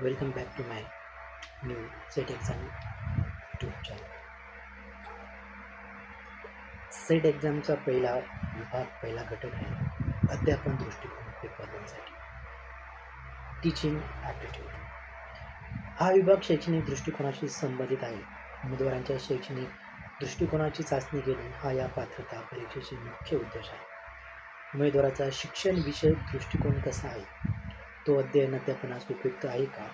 Welcome back to my new SET exam YouTube channel. SET एक्झामचा पहिला विभाग पहिला घटक आहे अध्यापन दृष्टिकोन पेपर 2साठी टीचिंग ॲप्टिट्यूड. हा विभाग शैक्षणिक दृष्टिकोनाशी संबंधित आहे. उमेदवारांच्या शैक्षणिक दृष्टिकोनाची चाचणी घेणे हा या पात्रता परीक्षेचे मुख्य उद्देश आहे. उमेदवाराचा शिक्षण विषयक दृष्टिकोन कसा आहे, तो अध्ययन अध्यापनास उपयुक्त आहे का,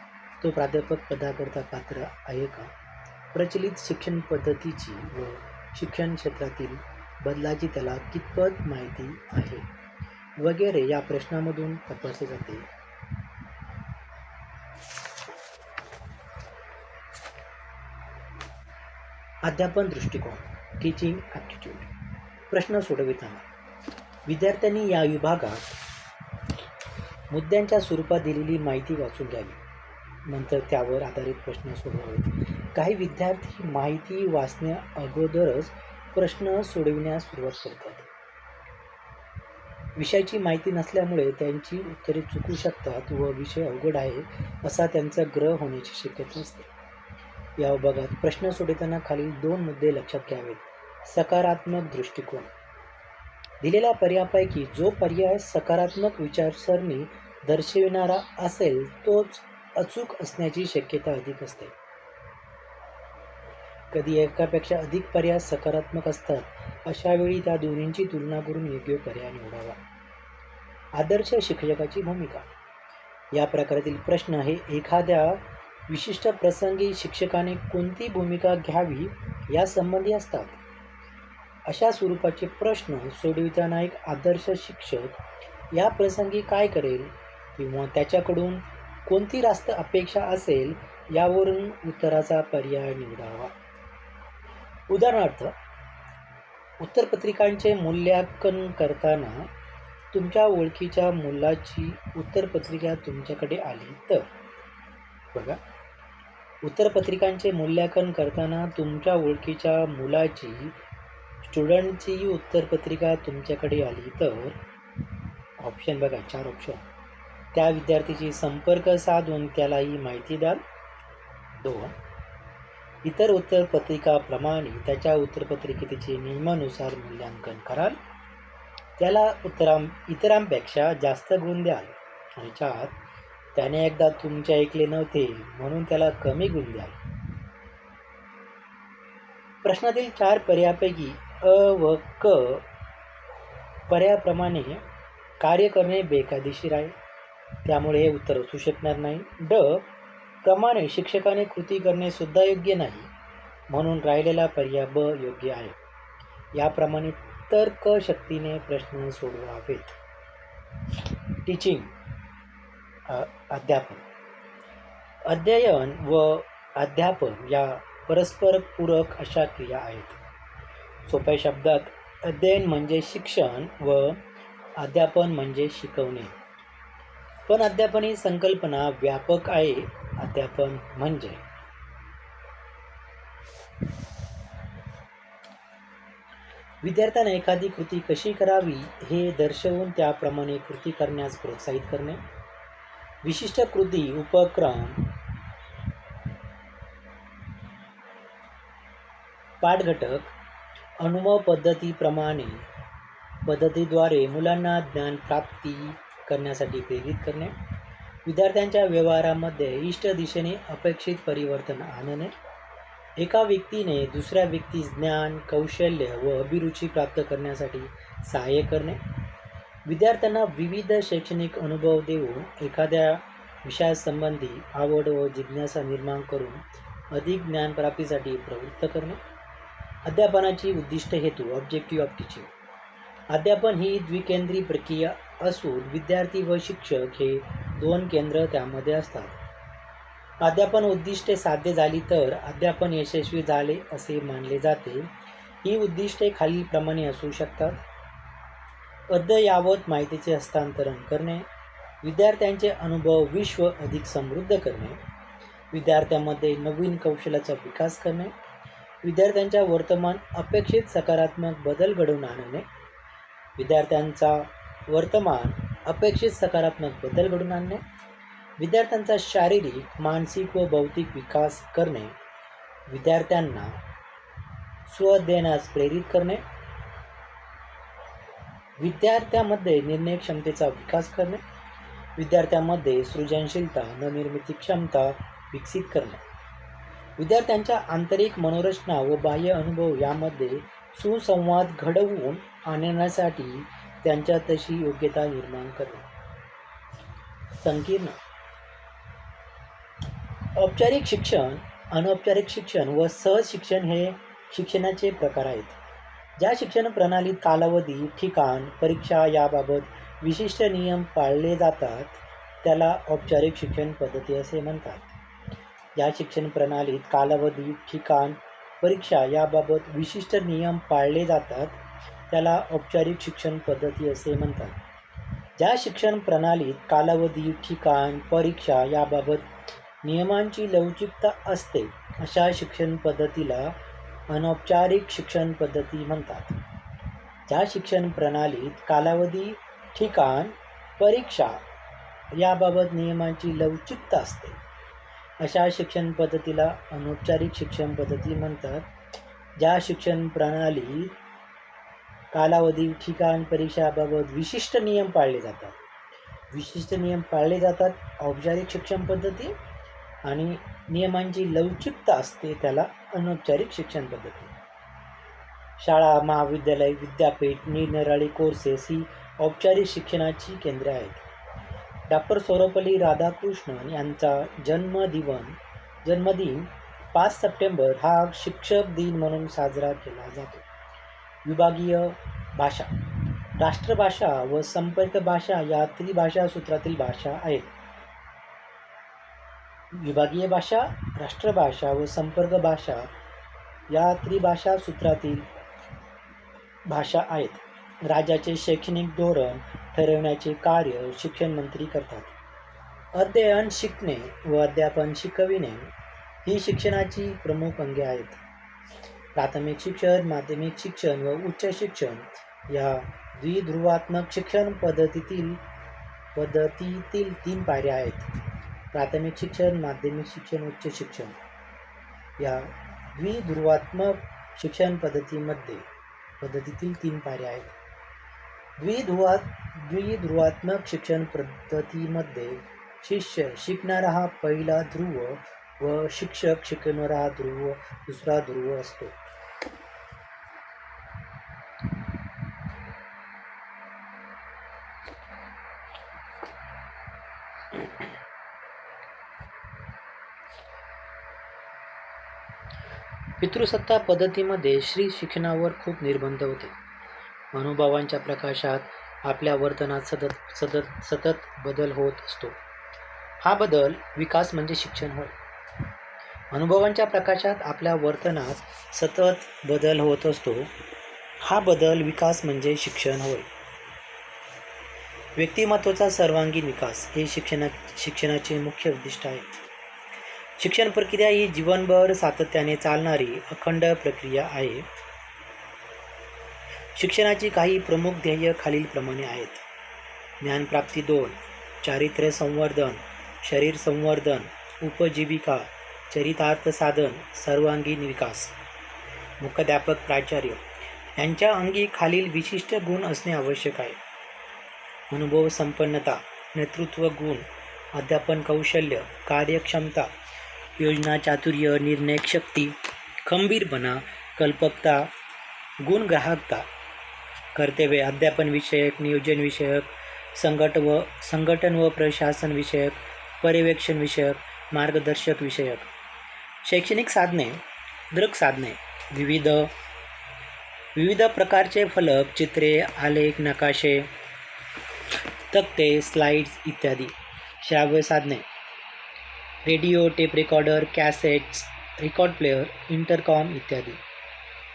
तो प्राध्यापक पदाकरता पात्र आहे का, प्रचलित शिक्षण पद्धतीची व शिक्षण क्षेत्रातील बदलाची त्याला कितपत माहिती आहे वगैरे या प्रश्नामधून तपासले जाते. अध्यापन दृष्टिकोन टीचिंग ॲप्टिट्यूड. प्रश्न सोडविताना विद्यार्थ्यांनी या विभागात मुद्द्यांच्या स्वरूपात दिलेली माहिती वाचून घ्यावी. नंतर त्यावर आधारित प्रश्न सोडवावेत. काही विद्यार्थी माहिती वाचण्या अगोदरच प्रश्न सोडविण्यास सुरुवात करतात. विषयाची माहिती नसल्यामुळे त्यांची उत्तरे चुकू शकतात व विषय अवघड आहे असा त्यांचा ग्रह होण्याची शक्यता असते. या विभागात प्रश्न सोडवताना खालील 2 मुद्दे लक्षात घ्यावेत. सकारात्मक दृष्टिकोन. दिलेल्या पर्यायापैकी जो पर्याय सकारात्मक विचारसरणी दर्शविणारा असेल तोच अचूक असण्याची शक्यता अधिक असते. कधी एकापेक्षा अधिक पर्याय सकारात्मक असतात. अशा वेळी त्या दोन्हींची तुलना करून योग्य पर्याय निवडावा. आदर्श शिक्षकाची भूमिका. या प्रकारातील प्रश्न हे एखाद्या विशिष्ट प्रसंगी शिक्षकाने कोणती भूमिका घ्यावी यासंबंधी असतात. अशा स्वरूपाचे प्रश्न सोडविताना एक आदर्श शिक्षक या प्रसंगी काय करेल किंवा त्याच्याकडून कोणती रास्त अपेक्षा असेल यावरून उत्तराचा पर्याय निवडावा. उदाहरणार्थ, उत्तरपत्रिकांचे मूल्यांकन करताना तुमच्या ओळखीच्या मुलाची उत्तरपत्रिका तुमच्याकडे आली तर बघा, उत्तरपत्रिकांचे मूल्यांकन करताना तुमच्या ओळखीच्या मुलाची स्टुडंटची उत्तरपत्रिका तुमच्याकडे आली तर ऑप्शन बघा, 4 ऑप्शन. त्या विद्यार्थीची संपर्क साधून त्यालाही माहिती द्याल. 2. इतर उत्तरपत्रिकाप्रमाणे त्याच्या उत्तरपत्रिकेचे नियमानुसार मूल्यांकन कराल. त्याला इतरांपेक्षा जास्त गुण द्याल. आणि 4. त्याने एकदा तुमचे ऐकले नव्हते म्हणून त्याला कमी गुण द्याल. प्रश्नातील 4 पर्यायापैकी अ व क पर्यायाप्रमाणे कार्य करणे बेकायदेशीर आहे, त्यामुळे हे उत्तर असू शकणार नाही. ड प्रमाणे शिक्षकाने कृती करणे सुद्धा योग्य नाही, म्हणून राहिलेला पर्याय ब योग्य आहे. याप्रमाणे तर्कशक्तीने प्रश्न सोडवावेत. टीचिंग अध्यापन. अध्ययन व अध्यापन या परस्पर पूरक अशा क्रिया आहेत. सोप्या शब्दात अध्ययन म्हणजे शिक्षण व अध्यापन म्हणजे शिकवणे. पण अध्यापन ही संकल्पना व्यापक आहे. अध्यापन म्हणजे विद्यार्थ्यांना एखादी कृती कशी करावी हे दर्शवून त्याप्रमाणे कृती करण्यास प्रोत्साहित करणे. विशिष्ट कृती, उपक्रम, पाठघटक, अनुभव पद्धतीद्वारे मुलांना ज्ञान प्राप्ती करण्यासाठी प्रेरित करणे. विद्यार्थ्यांच्या व्यवहारामध्ये इष्ट दिशेने अपेक्षित परिवर्तन आणणे. एका व्यक्तीने दुसऱ्या व्यक्तीस ज्ञान, कौशल्य व अभिरुची प्राप्त करण्यासाठी सहाय्य करणे. विद्यार्थ्यांना विविध शैक्षणिक अनुभव देऊन एखाद्या विषयासंबंधी आवड व जिज्ञासा निर्माण करून अधिक ज्ञानप्राप्तीसाठी प्रवृत्त करणे. अध्यापनाची उद्दिष्ट हेतू ऑब्जेक्टिव्ह ऑफ टीचिंग. अध्यापन ही द्विकेंद्री प्रक्रिया असून विद्यार्थी व शिक्षक हे 2 केंद्र त्यामध्ये असतात. अध्यापन उद्दिष्टे साध्य झाली तर अध्यापन यशस्वी झाले असे मानले जाते. ही उद्दिष्टे खालीलप्रमाणे असू शकतात. अद्ययावत माहितीचे हस्तांतरण करणे, विद्यार्थ्यांचे अनुभव विश्व अधिक समृद्ध करणे, विद्यार्थ्यांमध्ये नवीन कौशल्याचा विकास करणे, विद्यार्थ्यांच्या वर्तमान अपेक्षित सकारात्मक बदल घडवून आणणे, विद्यार्थ्यांचा वर्तमान अपेक्षित सकारात्मक बदल घडवून आणणे, विद्यार्थ्यांचा शारीरिक, मानसिक व बौद्धिक विकास करणे, विद्यार्थ्यांना स्वअध्ययनास प्रेरित करणे, विद्यार्थ्यांमध्ये निर्णय क्षमतेचा विकास करणे, विद्यार्थ्यांमध्ये सृजनशीलता व निर्मिती क्षमता विकसित करणे, विद्यार्थ्यांच्या आंतरिक मनोरचना व बाह्य अनुभव यामध्ये सुसंवाद घडवून आणण्यासाठी त्यांच्या तशी योग्यता निर्माण करणे. संकीर्ण औपचारिक शिक्षण, अनौपचारिक शिक्षण व सहज शिक्षण हे शिक्षणाचे प्रकार आहेत. ज्या शिक्षण प्रणालीत कालावधी, ठिकाण, परीक्षा याबाबत विशिष्ट नियम पाळले जातात त्याला औपचारिक शिक्षण पद्धती असे म्हणतात. या शिक्षण प्रणालीत कालावधी, ठिकाण, परीक्षा याबाबत विशिष्ट नियम पाळले जातात त्याला औपचारिक शिक्षण पद्धती असे म्हणतात. ज्या शिक्षण प्रणालीत कालावधी, ठिकाण, परीक्षा याबाबत नियमांची लवचिकता असते अशा शिक्षण पद्धतीला अनौपचारिक शिक्षण पद्धती म्हणतात. ज्या शिक्षण प्रणालीत कालावधी, ठिकाण, परीक्षा याबाबत नियमांची लवचिकता असते अशा शिक्षण पद्धतीला अनौपचारिक शिक्षण पद्धती म्हणतात. ज्या शिक्षण प्रणालीत कालावधी, ठिकाण, परीक्षाबाबत विशिष्ट नियम पाळले जातात औपचारिक शिक्षण पद्धती, आणि नियमांची लवचिकता असते त्याला अनौपचारिक शिक्षण पद्धती. शाळा, महाविद्यालय, विद्यापीठ, निरनिराळे कोर्सेस ही औपचारिक शिक्षणाची केंद्रे आहेत. डॉक्टर सर्वपल्ली राधाकृष्णन यांचा जन्मदिन 5 सप्टेंबर हा शिक्षक दिन म्हणून साजरा केला जातो. विभागीय भाषा, राष्ट्रभाषा व संपर्क भाषा या त्रिभाषा सूत्रातील भाषा आहेत. विभागीय भाषा, राष्ट्रभाषा व संपर्क भाषा या त्रिभाषा सूत्रातील भाषा आहेत. राज्याचे शैक्षणिक धोरण ठरवण्याचे कार्य शिक्षण मंत्री करतात. अध्ययन शिकणे व अध्यापन शिकविणे ही शिक्षणाची प्रमुख अंगे आहेत. प्राथमिक शिक्षण, माध्यमिक शिक्षण व उच्च शिक्षण या द्विध्रुवात्मक शिक्षण पद्धतीतील 3 पायऱ्या आहेत. प्राथमिक शिक्षण, माध्यमिक शिक्षण, उच्च शिक्षण या द्विध्रुवात्मक शिक्षण पद्धतीतील 3 पायऱ्या आहेत. द्विध्रुवात्मक शिक्षण पद्धतीमध्ये शिष्य शिकणारा हा पहिला ध्रुव व शिक्षक शिकवणारा हा दुसरा ध्रुव असतो. पितृसत्ता पद्धतीमध्ये स्त्री शिक्षणावर खूप निर्बंध होते. अनुभवांच्या प्रकाशात आपल्या वर्तनात सतत बदल होत असतो. हा बदल विकास म्हणजे शिक्षण होय. अनुभवांच्या प्रकाशात आपल्या वर्तनात सतत बदल होत असतो. हा बदल विकास म्हणजे शिक्षण होय. व्यक्तिमत्वाचा सर्वांगीण विकास हे शिक्षणाचे मुख्य उद्दिष्ट आहे. शिक्षण प्रक्रिया ही जीवनभर सातत्याने चालणारी अखंड प्रक्रिया आहे. शिक्षणाची काही प्रमुख ध्येय खालीलप्रमाणे आहेत. ज्ञानप्राप्ती 2, चारित्र्य संवर्धन, शरीर संवर्धन, उपजीविका, चरितार्थ साधन, सर्वांगीण विकास. मुख्याध्यापक, प्राचार्य यांच्या अंगी खालील विशिष्ट गुण असणे आवश्यक आहे. अनुभव संपन्नता, नेतृत्व गुण, अध्यापन कौशल्य, कार्यक्षमता, योजना चातुर्य, निर्णय शक्ती, खंबीरपणा, कल्पकता, गुणग्राहकता, कर्तव्य, अध्यापन विषयक, नियोजन विषयक, संघटन व प्रशासन विषयक, पर्यवेक्षण विषयक, मार्गदर्शक विषयक. शैक्षणिक साधने, दृक साधने, विविध प्रकारचे फलक, चित्रे, आलेख, नकाशे, तक्ते, स्लाइड्स इत्यादी. श्राव्य साधने, radio, tape recorder, cassettes, record player, intercom इत्यादी.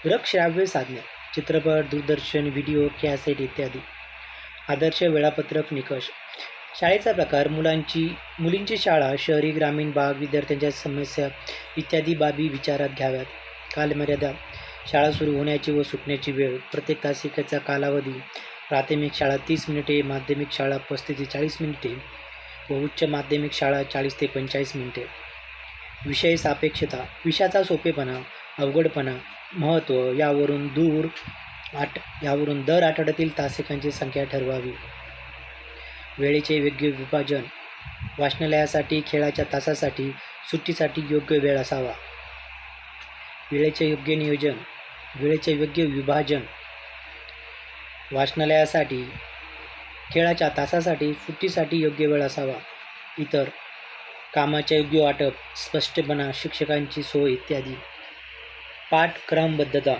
दृक श्राव्य साधने, चित्रपट, दूरदर्शन, व्हिडिओ, कॅसेट इत्यादी. आदर्श वेळापत्रक, निकष. शाळेचा प्रकार, मुलींची शाळा, शहरी ग्रामीण भाग, विद्यार्थ्यांच्या समस्या इत्यादी बाबी विचारात घ्याव्यात. कालमर्यादा, शाळा सुरू होण्याची व सुटण्याची वेळ, प्रत्येक तासिकेचा कालावधी. प्राथमिक शाळा 30 मिनिटे, माध्यमिक शाळा 35 ते 40 मिनिटे, व उच्च माध्यमिक शाळा 40 ते 45 मिनिटे. विषय सापेक्षता, विषयाचा सोपेपणा, अवघडपणा, महत्त्व यावरून दर आठवड्यातील तासिकांची संख्या ठरवावी. वेळेचे योग्य विभाजन, वाचनालयासाठी, खेळाच्या तासासाठी, सुट्टीसाठी योग्य वेळ असावा. वेळेचे योग्य नियोजन, वेळेचे योग्य विभाजन, वाचनालयासाठी, खेळाच्या तासासाठी, सुट्टीसाठी योग्य वेळ असावा. इतर कामाचे योग्य वाटप, स्पष्टपणा, शिक्षकांची सोय इत्यादी. पाठ क्रमबद्धता,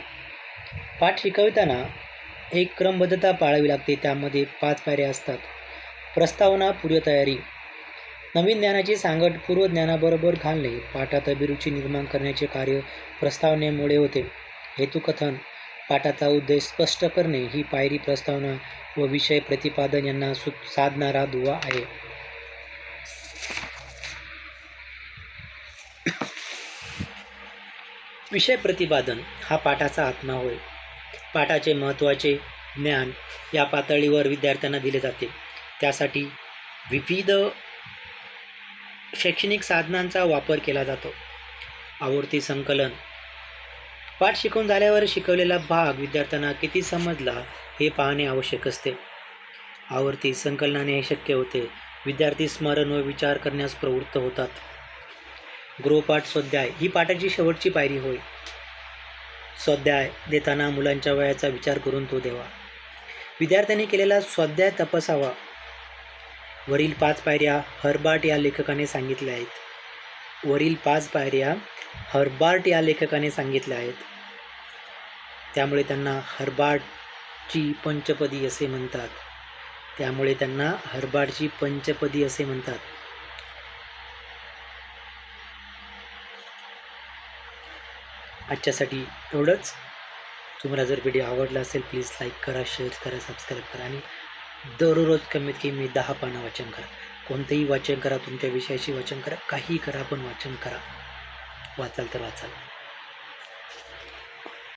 पाठ शिकवताना एक क्रमबद्धता पाळावी लागते. त्यामध्ये 5 पायऱ्या असतात. प्रस्तावना, पूर्वतयारी, नवीन ज्ञानाची सांगड पूर्वज्ञानाबरोबर घालणे. पाठात अभिरुची निर्माण करण्याचे कार्य प्रस्तावनेमुळे होते. हेतुकथन, पाठाचा उद्देश स्पष्ट करणे. ही पायरी प्रस्तावना व विषय प्रतिपादन यांना साधणारा दुवा आहे. विषय प्रतिपादन हा पाठाचा आत्मा होय. पाठाचे महत्त्वाचे ज्ञान या पातळीवर विद्यार्थ्यांना दिले जाते. त्यासाठी विविध शैक्षणिक साधनांचा वापर केला जातो. आवर्ती संकलन, पाठ शिकवून झाल्यावर शिकवलेला भाग विद्यार्थ्यांना किती समजला हे पाहणे आवश्यक असते. आवर्ती संकलनाने हे शक्य होते. विद्यार्थी स्मरण व विचार करण्यास प्रवृत्त होतात. गृहपाठ स्वाध्याय ही पाठाची शेवटची पायरी होय. स्वाध्याय देताना मुलांच्या वयाचा विचार करून तो द्यावा. विद्यार्थ्यांनी केलेला स्वाध्याय तपासावा. वरील 5 पायऱ्या हर्बार्ट या लेखकाने सांगितल्या आहेत. त्यामुळे त्यांना हर्बार्टची पंचपदी असे म्हणतात. आजच्यासाठी एवढंच. तुम्हाला जर व्हिडिओ आवडला असेल प्लीज लाईक करा, शेअर करा, सबस्क्राईब करा आणि दररोज कमीत कमी 10 पानं वाचन करा. कोणतेही वाचन करा, तुमच्या विषयाशी वाचन करा, काहीही करा, पण वाचन करा. वाचाल तर वाचाल.